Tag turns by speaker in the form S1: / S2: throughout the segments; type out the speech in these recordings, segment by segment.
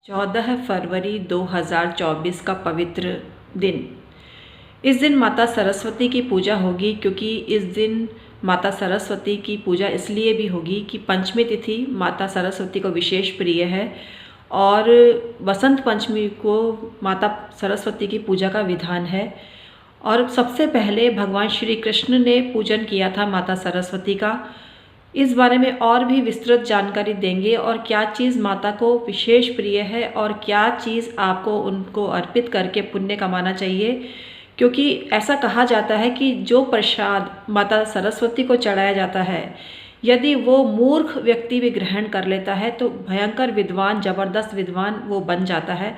S1: 14 फरवरी 2024 का पवित्र दिन। इस दिन माता सरस्वती की पूजा होगी, क्योंकि इस दिन माता सरस्वती की पूजा इसलिए भी होगी कि पंचमी तिथि माता सरस्वती को विशेष प्रिय है और बसंत पंचमी को माता सरस्वती की पूजा का विधान है। और सबसे पहले भगवान श्री कृष्ण ने पूजन किया था माता सरस्वती का। इस बारे में और भी विस्तृत जानकारी देंगे और क्या चीज़ माता को विशेष प्रिय है और क्या चीज़ आपको उनको अर्पित करके पुण्य कमाना चाहिए। क्योंकि ऐसा कहा जाता है कि जो प्रसाद माता सरस्वती को चढ़ाया जाता है, यदि वो मूर्ख व्यक्ति भी ग्रहण कर लेता है तो भयंकर विद्वान, जबरदस्त विद्वान वो बन जाता है।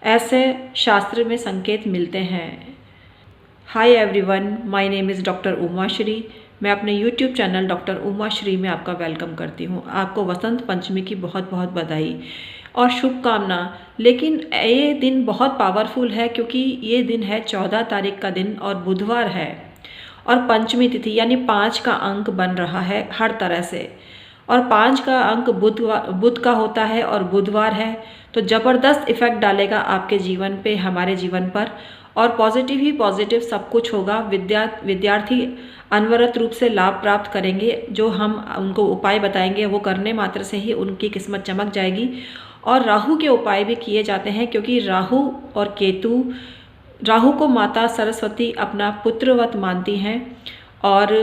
S1: ऐसे शास्त्र में संकेत मिलते हैं। Hi everyone, my name is doctor Uma Shri. मैं अपने YouTube channel doctor Uma Shri में आपका वेलकम करती हूँ। आपको वसंत पंचमी की बहुत बहुत बधाई और शुभकामना। लेकिन ये दिन बहुत पावरफुल है, क्योंकि ये दिन है 14 तारीख का दिन और बुधवार है और पंचमी तिथि यानी 5 का अंक बन रहा है हर तरह से। और 5 का अंक बुध का होता है और बुधवार है, तो ज़बरदस्त इफ़ेक्ट डालेगा आपके जीवन पे, हमारे जीवन पर। और पॉजिटिव ही पॉजिटिव सब कुछ होगा। विद्यार्थी अनवरत रूप से लाभ प्राप्त करेंगे। जो हम उनको उपाय बताएंगे वो करने मात्र से ही उनकी किस्मत चमक जाएगी। और राहु के उपाय भी किए जाते हैं, क्योंकि राहु और केतु, राहु को माता सरस्वती अपना पुत्रवत मानती हैं। और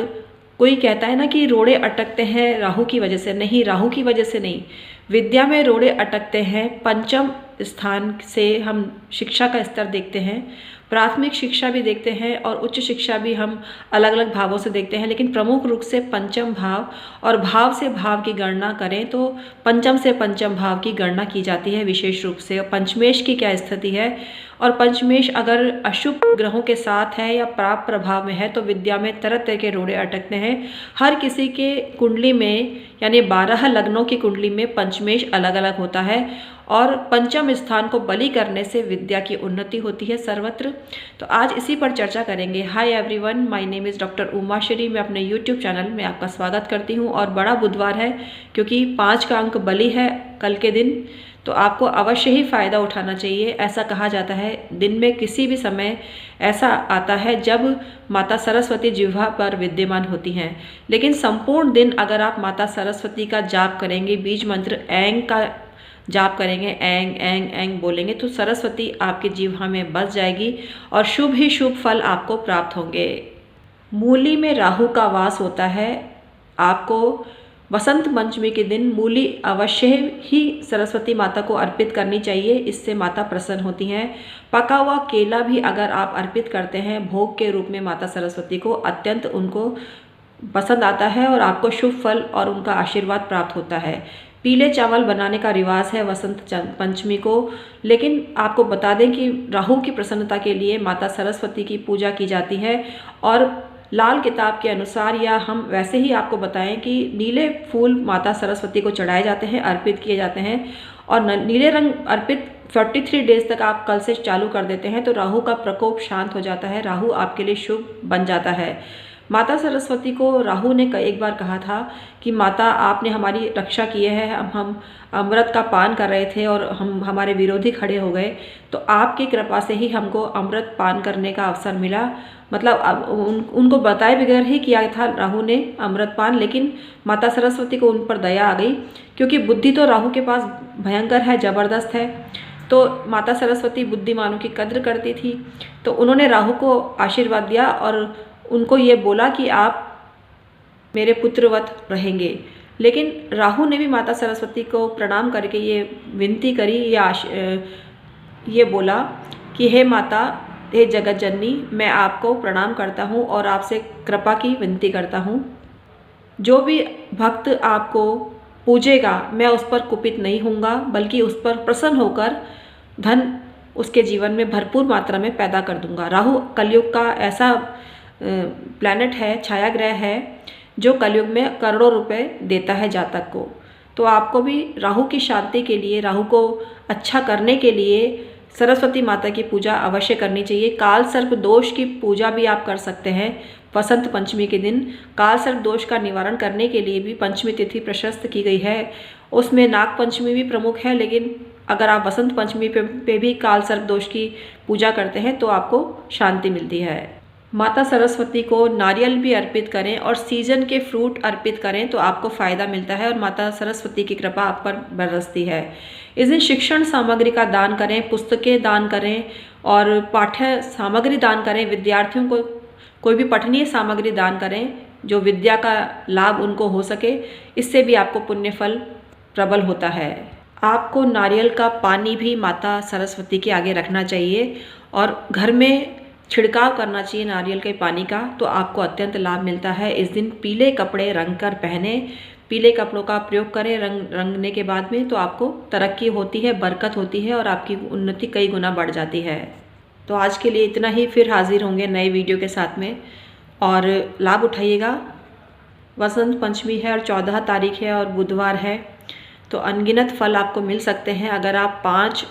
S1: कोई कहता है ना कि रोड़े अटकते हैं राहु की वजह से। नहीं, राहु की वजह से नहीं, विद्या में रोड़े अटकते हैं। पंचम स्थान से हम शिक्षा का स्तर देखते हैं, प्राथमिक शिक्षा भी देखते हैं और उच्च शिक्षा भी हम अलग अलग भावों से देखते हैं। लेकिन प्रमुख रूप से पंचम भाव, और भाव से भाव की गणना करें तो पंचम से पंचम भाव की गणना की जाती है विशेष रूप से। और पंचमेश की क्या स्थिति है, और पंचमेश अगर अशुभ ग्रहों के साथ है या प्राप्त प्रभाव में है तो विद्या में तरह तरह के रोड़े अटकते हैं। हर किसी के कुंडली में यानी 12 लग्नों की कुंडली में पंचमेश अलग अलग होता है। और पंचम स्थान को बलि करने से विद्या की उन्नति होती है सर्वत्र। तो आज इसी पर चर्चा करेंगे। Hi everyone, my name is doctor Uma Shri. मैं अपने YouTube चैनल में आपका स्वागत करती हूँ। और बड़ा बुधवार है, क्योंकि 5 का अंक बलि है कल के दिन, तो आपको अवश्य ही फ़ायदा उठाना चाहिए। ऐसा कहा जाता है दिन में किसी भी समय ऐसा आता है जब माता सरस्वती जिह्वा पर विद्यमान होती हैं। लेकिन संपूर्ण दिन अगर आप माता सरस्वती का जाप करेंगे, बीज मंत्र ऐंग का जाप करेंगे, ऐंग ऐंग ऐंग बोलेंगे, तो सरस्वती आपके जिह्वा में बस जाएगी और शुभ ही शुभ फल आपको प्राप्त होंगे। मूली में राहु का वास होता है। आपको वसंत पंचमी के दिन मूली अवश्य ही सरस्वती माता को अर्पित करनी चाहिए, इससे माता प्रसन्न होती हैं। पका हुआ केला भी अगर आप अर्पित करते हैं भोग के रूप में माता सरस्वती को, अत्यंत उनको पसंद आता है और आपको शुभ फल और उनका आशीर्वाद प्राप्त होता है। पीले चावल बनाने का रिवाज है वसंत पंचमी को। लेकिन आपको बता दें कि राहु की प्रसन्नता के लिए माता सरस्वती की पूजा की जाती है। और लाल किताब के अनुसार, या हम वैसे ही आपको बताएं कि नीले फूल माता सरस्वती को चढ़ाए जाते हैं, अर्पित किए जाते हैं। और नीले रंग अर्पित 43 डेज तक आप कल से चालू कर देते हैं तो राहु का प्रकोप शांत हो जाता है, राहु आपके लिए शुभ बन जाता है। माता सरस्वती को राहु ने एक बार कहा था कि माता, आपने हमारी रक्षा की है, हम अमृत का पान कर रहे थे और हमारे विरोधी खड़े हो गए, तो आपकी कृपा से ही हमको अमृत पान करने का अवसर मिला। मतलब उनको बताए बगैर ही किया था राहु ने अमृत पान। लेकिन माता सरस्वती को उन पर दया आ गई, क्योंकि बुद्धि तो राहु के पास भयंकर है, ज़बरदस्त है। तो माता सरस्वती बुद्धिमानों की कद्र करती थी, तो उन्होंने राहु को आशीर्वाद दिया और उनको ये बोला कि आप मेरे पुत्रवत रहेंगे। लेकिन राहु ने भी माता सरस्वती को प्रणाम करके ये विनती करी, या ये बोला कि हे माता, हे जगत जननी, मैं आपको प्रणाम करता हूँ और आपसे कृपा की विनती करता हूँ। जो भी भक्त आपको पूजेगा मैं उस पर कुपित नहीं होऊंगा, बल्कि उस पर प्रसन्न होकर धन उसके जीवन में भरपूर मात्रा में पैदा कर दूंगा। राहु कलयुग का ऐसा प्लैनेट है, छाया ग्रह है, जो कलयुग में करोड़ों रुपए देता है जातक को। तो आपको भी राहु की शांति के लिए, राहु को अच्छा करने के लिए सरस्वती माता की पूजा अवश्य करनी चाहिए। काल सर्प दोष की पूजा भी आप कर सकते हैं वसंत पंचमी के दिन। काल सर्प दोष का निवारण करने के लिए भी पंचमी तिथि प्रशस्त की गई है। उसमें नाग पंचमी भी प्रमुख है, लेकिन अगर आप वसंत पंचमी पे भी काल सर्प दोष की पूजा करते हैं तो आपको शांति मिलती है। माता सरस्वती को नारियल भी अर्पित करें और सीजन के फ्रूट अर्पित करें तो आपको फ़ायदा मिलता है और माता सरस्वती की कृपा आप पर बरसती है। इस दिन शिक्षण सामग्री का दान करें, पुस्तकें दान करें और पाठ्य सामग्री दान करें। विद्यार्थियों को कोई भी पठनीय सामग्री दान करें जो विद्या का लाभ उनको हो सके, इससे भी आपको पुण्य फल प्रबल होता है। आपको नारियल का पानी भी माता सरस्वती के आगे रखना चाहिए और घर में छिड़काव करना चाहिए नारियल के पानी का, तो आपको अत्यंत लाभ मिलता है। इस दिन पीले कपड़े रंग कर पहने, पीले कपड़ों का प्रयोग करें रंगने के बाद में, तो आपको तरक्की होती है, बरकत होती है और आपकी उन्नति कई गुना बढ़ जाती है। तो आज के लिए इतना ही, फिर हाजिर होंगे नए वीडियो के साथ में और लाभ उठाइएगा। वसंत पंचमी है और 14 तारीख है और बुधवार है, तो अनगिनत फल आपको मिल सकते हैं। अगर आप 5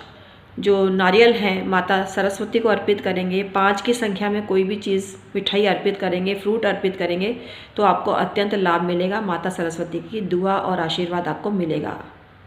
S1: जो नारियल हैं माता सरस्वती को अर्पित करेंगे, 5 की संख्या में कोई भी चीज़ मिठाई अर्पित करेंगे, फ्रूट अर्पित करेंगे, तो आपको अत्यंत लाभ मिलेगा। माता सरस्वती की दुआ और आशीर्वाद आपको मिलेगा।